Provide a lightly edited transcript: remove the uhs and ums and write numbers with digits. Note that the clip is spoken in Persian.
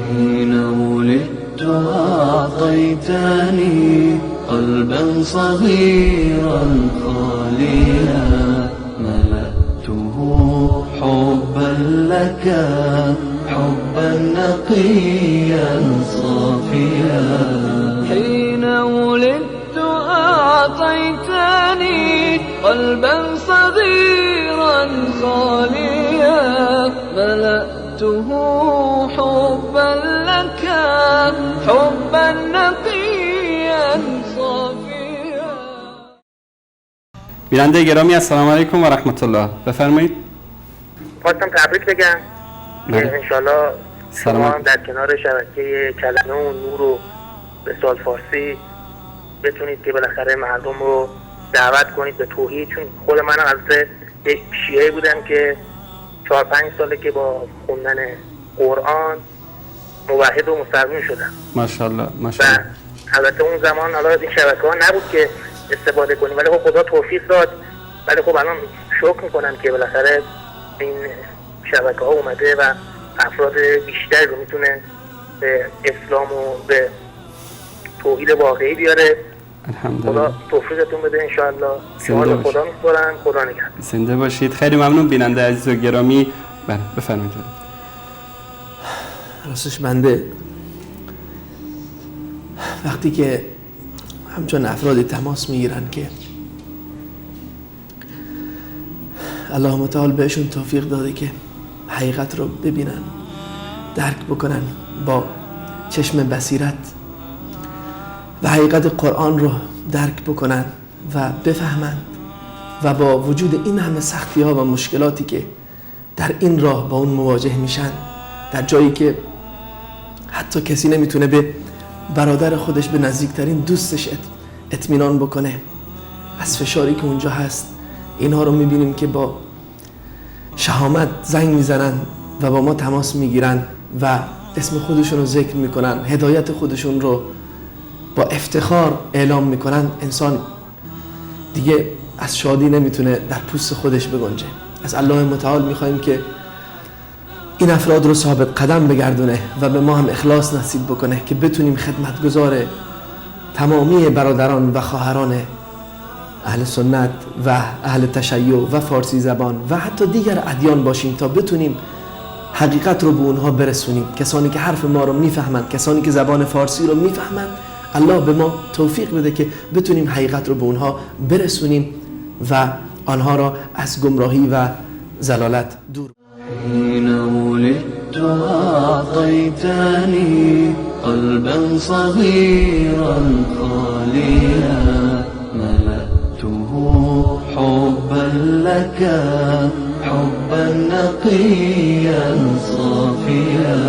حين ولدت أعطيتني قلبا صغيرا خاليا ملأته حبا لك حبا نقيا صافيا حين ولدت أعطيتني قلبا صغيرا خاليا ملأته حبا لك حبا نقيا صافيا. بیننده گرامی السلام علیکم و رحمت الله، بفرمایید. خواستم تبریک بگم که انشالله شما در کنار شبکه کلمه و نور و رسال فارسی بتونید که بالاخره مردم رو دعوت کنید به توحید، چون خود منم البته یک شیعه بودم که 4-5 ساله که با خوندن قرآن موحد و مسلمان شدم. ماشاءالله ماشاءالله. البته اون زمان حالا این شبکه ها نبود که استفاده کنیم، ولی خب خدا توفیق داد. ولی خب الان شکر میکنم که بالاخره این شبکه ها اومده و افراد بیشتری رو میتونه به اسلام و به توحید واقعی بیاره. خدا توفیقتون بده انشاءالله. شما رو خدا میسپارم. خدا نگهدار. زنده باشید. خیلی ممنون بیننده عزیز و گرامی. بله بفرمایید. راستش بنده وقتی که همچون افرادی تماس میگیرن که الله متعال بهشون توفیق داده که حقیقت رو ببینن، درک بکنن با چشم بصیرت و حقیقت قرآن رو درک بکنن و بفهمند و با وجود این همه سختی ها و مشکلاتی که در این راه با اون مواجه میشن، در جایی که حتی کسی نمیتونه به برادر خودش، به نزدیکترین دوستش اطمینان بکنه از فشاری که اونجا هست، اینها رو میبینیم که با شهامت زنگ میزنن و با ما تماس میگیرن و اسم خودشون رو ذکر میکنن، هدایت خودشون رو با افتخار اعلام میکنن. انسان دیگه از شادی نمیتونه در پوست خودش بگنجه. از الله متعال میخوایم که این افراد رو ثابت قدم بگردونه و به ما هم اخلاص نصیب بکنه که بتونیم خدمتگزار تمامی برادران و خواهران اهل سنت و اهل تشیع و فارسی زبان و حتی دیگر ادیان باشیم تا بتونیم حقیقت رو به اونها برسونیم. کسانی که حرف ما رو میفهمند، کسانی که زبان فارسی رو میفهمند، الله به ما توفیق بده که بتونیم حقیقت رو به اونها برسونیم و آنها را از گمراهی و ضلالت دور. حين ولدت أعطيتني قلبا صغيرا خاليا ملأته حبا لك حبا نقيا صافيا